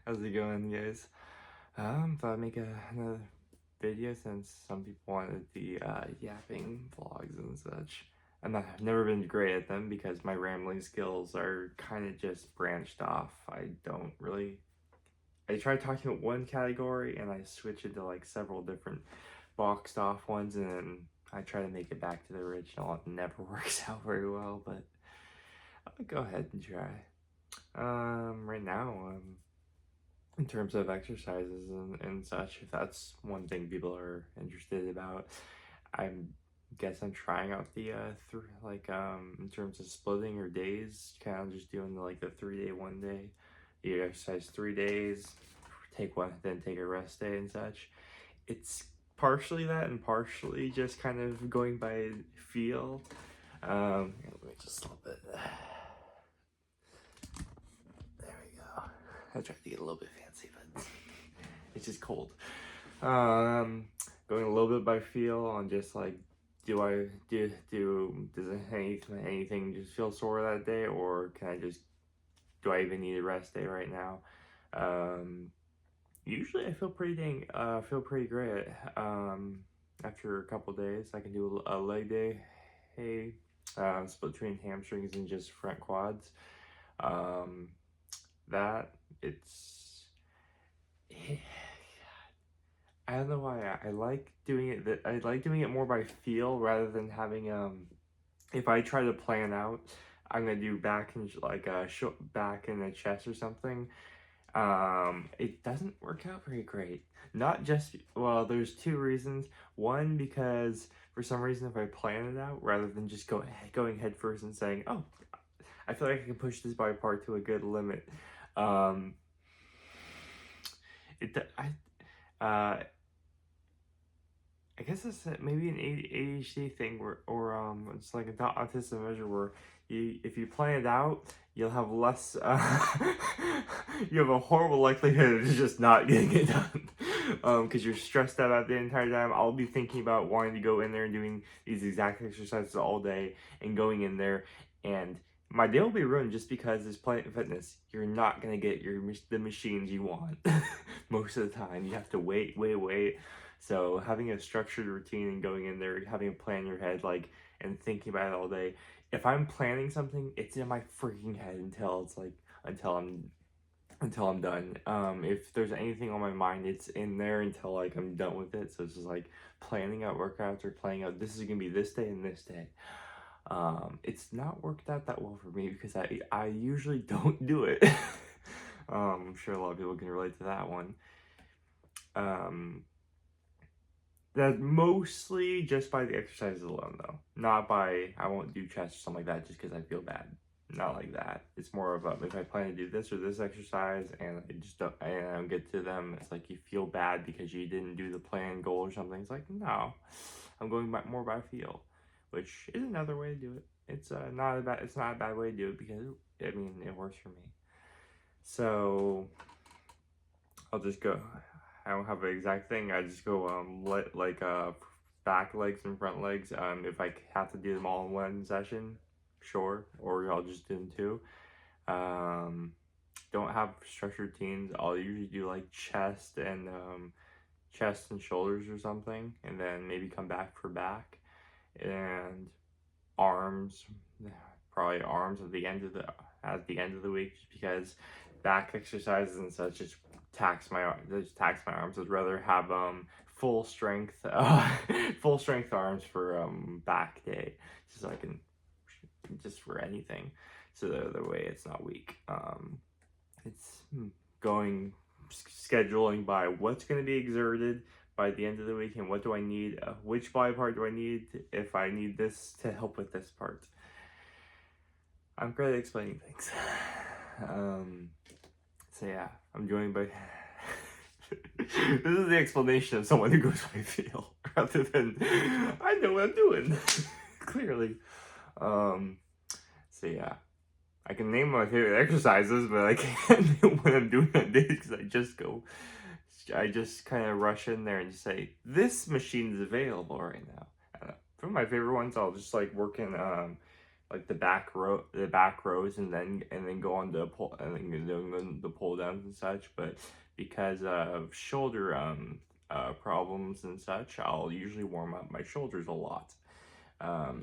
How's it going, guys? Thought I'd make another video since some people wanted the yapping vlogs and such. I've never been great at them because my rambling skills are kind of just branched off. I try talking about one category and I switch into like several different boxed off ones, and then I try to make it back to the original. It never works out very well, but I'll go ahead and try. Right now, in terms of exercises and such, if that's one thing people are interested about, I guess I'm trying out the in terms of splitting or days, kind of just doing like the 3 day, 1 day. You exercise 3 days, take one, then take a rest day and such. It's partially that and partially just kind of going by feel. Let me just a little bit. There we go. I tried to get a little bit fancy, but it's just cold. Going a little bit by feel on just like, does anything just feel sore that day, or do I even need a rest day right now? Usually I feel pretty great. After a couple days, I can do a leg day, split between hamstrings and just front quads. That it's I don't know why I like doing it. I like doing it more by feel rather than having if I try to plan out, I'm gonna do back and back and a chest or something. It doesn't work out very great. Not just, well, there's two reasons. One, because for some reason if I plan it out rather than just going head first and saying, oh, I feel like I can push this body part to a good limit. I guess it's maybe an ADHD thing, or it's like an autism measure where if you plan it out, you'll have less, you have a horrible likelihood of just not getting it done, because you're stressed out about the entire time. I'll be thinking about wanting to go in there and doing these exact exercises all day and going in there, and my day will be ruined just because it's Planet Fitness. You're not gonna get the machines you want most of the time. You have to wait. So having a structured routine and going in there, having a plan in your head, and thinking about it all day. If I'm planning something, it's in my freaking head until I'm done. If there's anything on my mind, it's in there until I'm done with it. So it's just like planning out workouts or planning out, this is gonna be this day and this day. It's not worked out that well for me because I usually don't do it. I'm sure a lot of people can relate to that one. That's mostly just by the exercises alone, though. Not by, I won't do chest or something like that just because I feel bad. Not like that. It's more of if I plan to do this or this exercise and I don't get to them, it's like you feel bad because you didn't do the planned goal or something. It's like, no, I'm going more by feel, which is another way to do it. It's not a bad way to do it because it works for me. So I'll just go. I don't have an exact thing. I just go back legs and front legs. If I have to do them all in one session, sure, or I'll just do them two. Don't have structured routines. I'll usually do like chest and shoulders or something, and then maybe come back for back and arms. Probably arms at the end of the week, just because back exercises and such just tax my arms. I'd rather have full strength arms for back day, so I can just for anything, so the other way it's not weak. It's scheduling by what's going to be exerted by the end of the week and what do I need, which body part do I need if I need this to help with this part. I'm great at explaining things. So yeah, I'm joined by this is the explanation of someone who goes by feel rather than I know what I'm doing. Clearly. So yeah, I can name my favorite exercises, but I can't name what I'm doing that day because I just kind of rush in there and just say, this machine is available right now. Some of my favorite ones, I'll just work in like the back rows, and then go on the pull, and then doing the pull downs and such. But because of shoulder problems and such, I'll usually warm up my shoulders a lot,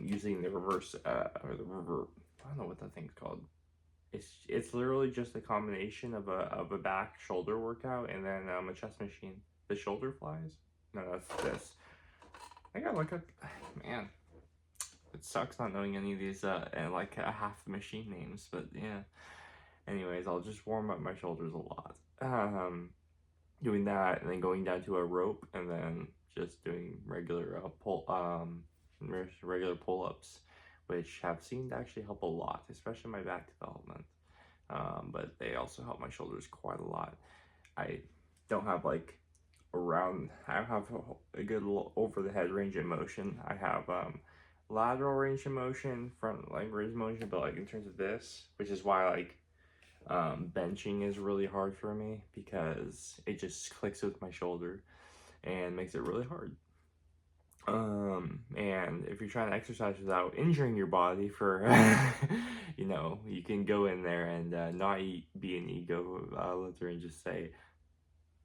using the reverse or the reverse. I don't know what that thing's called. It's literally just a combination of a back shoulder workout and then a chest machine. The shoulder flies. No, that's this. I gotta look up. Man, it sucks not knowing any of these and like half the machine names. But yeah. Anyways, I'll just warm up my shoulders a lot. Doing that and then going down to a rope and then just doing regular regular pull-ups, which have seemed to actually help a lot, especially my back development. But they also help my shoulders quite a lot. I don't have like I have a good over the head range of motion. I have lateral range of motion, front leg range of motion, but like in terms of this, which is why like benching is really hard for me, because it just clicks with my shoulder and makes it really hard. And if you're trying to exercise without injuring your body for, you know, you can go in there and not be an ego lifter and just say,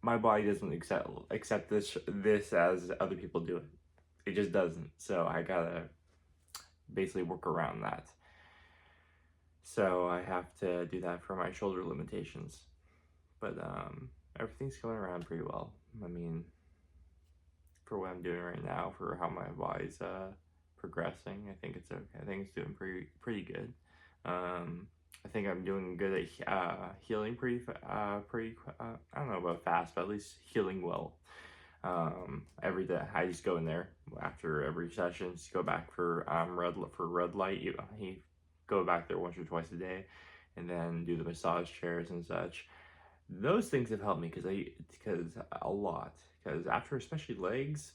my body doesn't accept this as other people do it. It just doesn't. So I gotta basically work around that. So I have to do that for my shoulder limitations. But everything's going around pretty well. I mean, for what I'm doing right now, for how my body's progressing, I think it's okay. I think it's doing pretty good. I think I'm doing good at healing I don't know about fast, but at least healing well. Every day I just go in there after every session, just go back for red light. You go back there once or twice a day, and then do the massage chairs and such. Those things have helped me because a lot. Because after especially legs,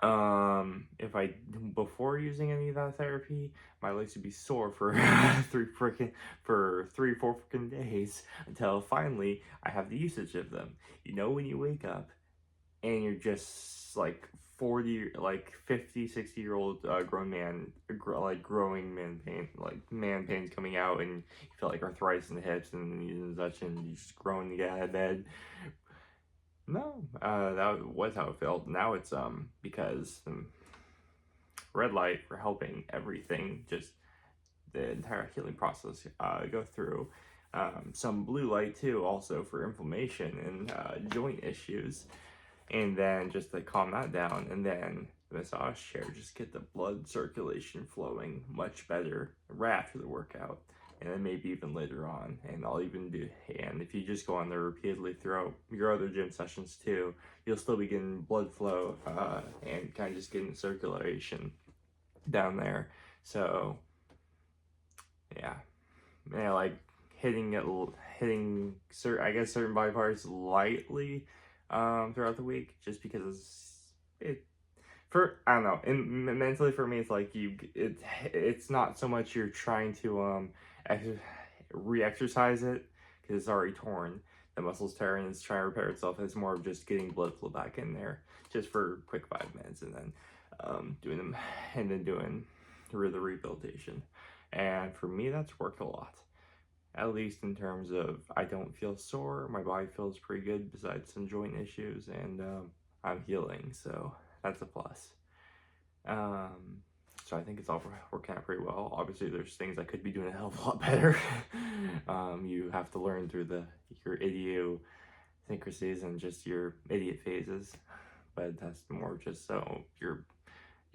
if I before using any of that therapy, my legs would be sore for 3-4 freaking days until finally I have the usage of them. You know, when you wake up and you're just like 40, like 50, 60-year-old grown man, like growing man pains coming out, and you feel like arthritis in the hips and knees and such, and you just growing to get out of bed. No, that was how it felt. Now it's because red light for helping everything, just the entire healing process go through. Some blue light too, also for inflammation and joint issues, and then just to calm that down, and then the massage chair, just get the blood circulation flowing much better right after the workout, and then maybe even later on. And I'll even do, and if you just go on there repeatedly throughout your other gym sessions too, you'll still be getting blood flow and kind of just getting circulation down there. So yeah, like hitting I guess certain body parts lightly throughout the week, just because I don't know, mentally for me, it's like it's not so much you're trying to re-exercise it, because it's already torn, the muscle's tearing, it's trying to repair itself. It's more of just getting blood flow back in there, just for quick 5 minutes, and then doing the rehabilitation. And for me, that's worked a lot, at least in terms of I don't feel sore, my body feels pretty good besides some joint issues, and I'm healing, so that's a plus. So I think it's all working out pretty well. Obviously, there's things I could be doing a hell of a lot better. You have to learn through your idiosyncrasies and just your idiot phases, but that's more just so you're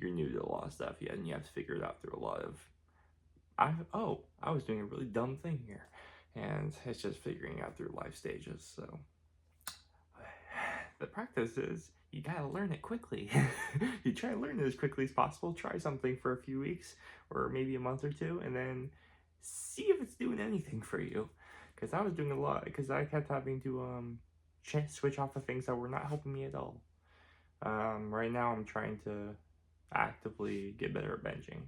new to a lot of stuff yet, and you have to figure it out through a lot of I was doing a really dumb thing here, and it's just figuring out through life stages. So the practice is you gotta learn it quickly. You try to learn it as quickly as possible. Try something for a few weeks or maybe a month or two, and then see if it's doing anything for you. Because I was doing a lot, because I kept having to switch off of things that were not helping me at all. Right now I'm trying to actively get better at benching.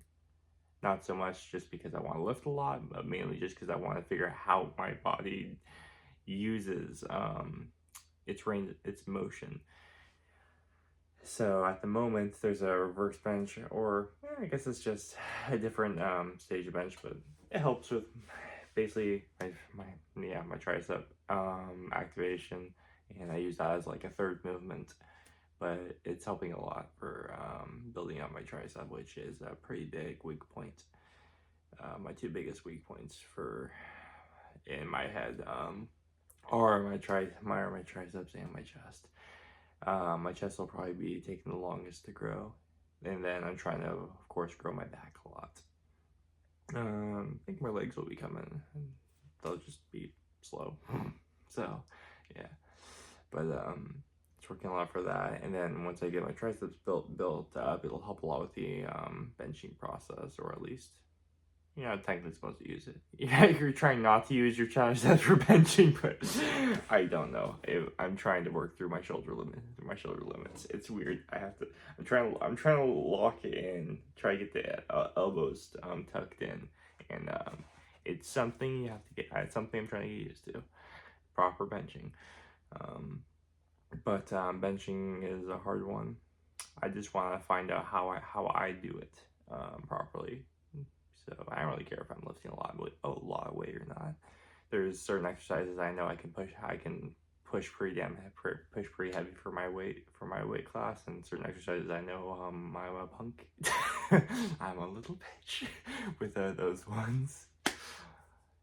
Not so much just because I want to lift a lot, but mainly just because I want to figure out how my body uses its motion. So at the moment, there's a reverse bench, or I guess it's just a different stage of bench, but it helps with basically my tricep activation, and I use that as like a third movement. But it's helping a lot for building up my tricep, which is a pretty big weak point. My two biggest weak points for in my head are my triceps and my chest. My chest will probably be taking the longest to grow, and then I'm trying to, of course, grow my back a lot. I think my legs will be coming. They'll just be slow. So, yeah. But it's working a lot for that. And then once I get my triceps built up, it'll help a lot with the benching process, or at least you're not technically supposed to use it. Yeah, you're trying not to use your triceps for benching, but I don't know. I'm trying to work through my shoulder limits. It's weird. I'm trying to lock it in. Try to get the elbows tucked in, and it's something you have to get. It's something I'm trying to get used to. Proper benching. But benching is a hard one. I just want to find out how I do it properly. So I don't really care if I'm lifting a lot of weight or not. There's certain exercises I know I can push pretty heavy for my weight class, and certain exercises I know I'm a punk. I'm a little bitch with those ones.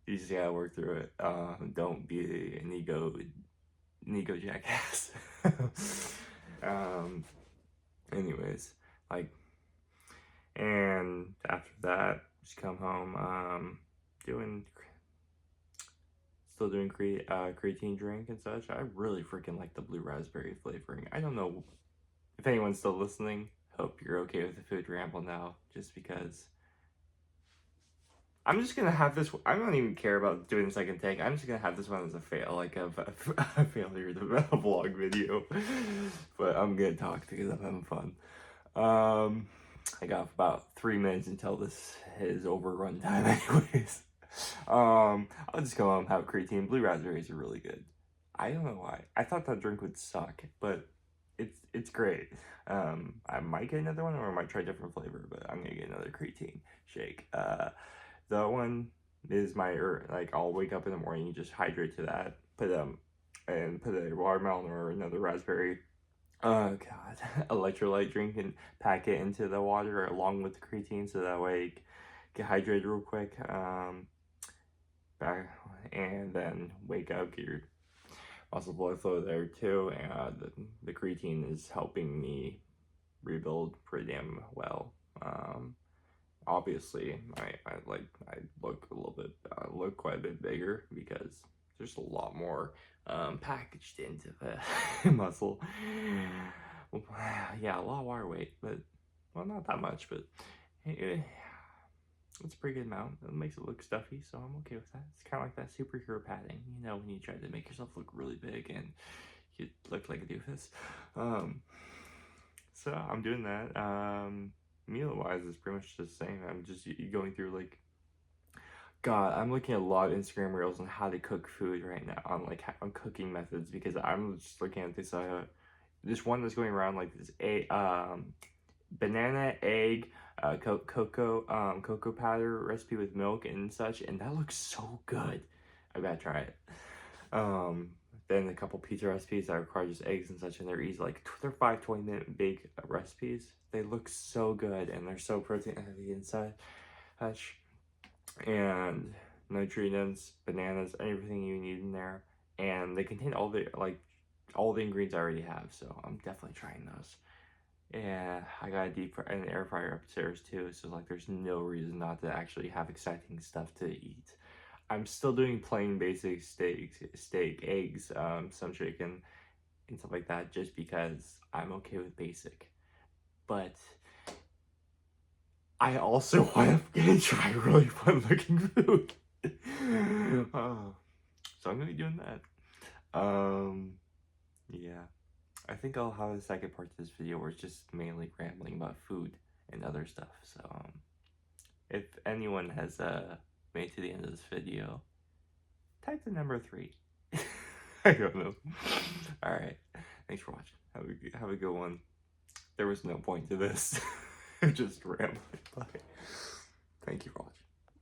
You just gotta work through it. Don't be an ego jackass. Anyways, like, and after that, just come home, still doing creatine drink and such. I really freaking like the blue raspberry flavoring. I don't know if anyone's still listening. Hope you're okay with the food ramble now, just because I'm just gonna have this. I don't even care about doing the second take. I'm just gonna have this one as a fail, like a failure to vlog video. But I'm gonna talk because I'm having fun. I got about 3 minutes until this is over run time, anyways. I'll just go home and have creatine. Blue raspberries are really good. I don't know why. I thought that drink would suck, but it's great. I might get another one, or I might try a different flavor, but I'm gonna get another creatine shake. That one is I'll wake up in the morning, you just hydrate to that, put a watermelon or another raspberry, oh god, electrolyte drink, and pack it into the water along with the creatine, so that way you get hydrated real quick. And then wake up, get your muscle blood flow there too, and the creatine is helping me rebuild pretty damn well. Obviously, I look quite a bit bigger because there's a lot more packaged into the muscle. Yeah, a lot of water weight, but well, not that much, but it's a pretty good amount. It makes it look stuffy, so I'm okay with that. It's kind of like that superhero padding, you know, when you try to make yourself look really big and you look like a doofus. So I'm doing that. Meal-wise, it's pretty much the same. I'm just going through, like, God, I'm looking at a lot of Instagram reels on how to cook food right now, on cooking methods, because I'm just looking at this one that's going around, like, this banana, egg, cocoa powder recipe with milk and such, and that looks so good. I gotta try it. Then a couple pizza recipes that require just eggs and such, and they're easy, like they're 5-20 minute big recipes. They look so good, and they're so protein heavy and such, and nutrients, bananas, everything you need in there, and they contain all the ingredients I already have. So I'm definitely trying those. Yeah, I got an air fryer upstairs too, so like there's no reason not to actually have exciting stuff to eat. I'm still doing plain basic steak, eggs, some chicken, and stuff like that, just because I'm okay with basic. But I also want to try really fun looking food. So I'm gonna be doing that. Yeah. I think I'll have a second part to this video where it's just mainly rambling about food and other stuff. So, if anyone has made it to the end of this video, type the number 3. I don't know. Alright. Thanks for watching. Have a good one. there was no point to this. Just rambling. Bye. Thank you for watching.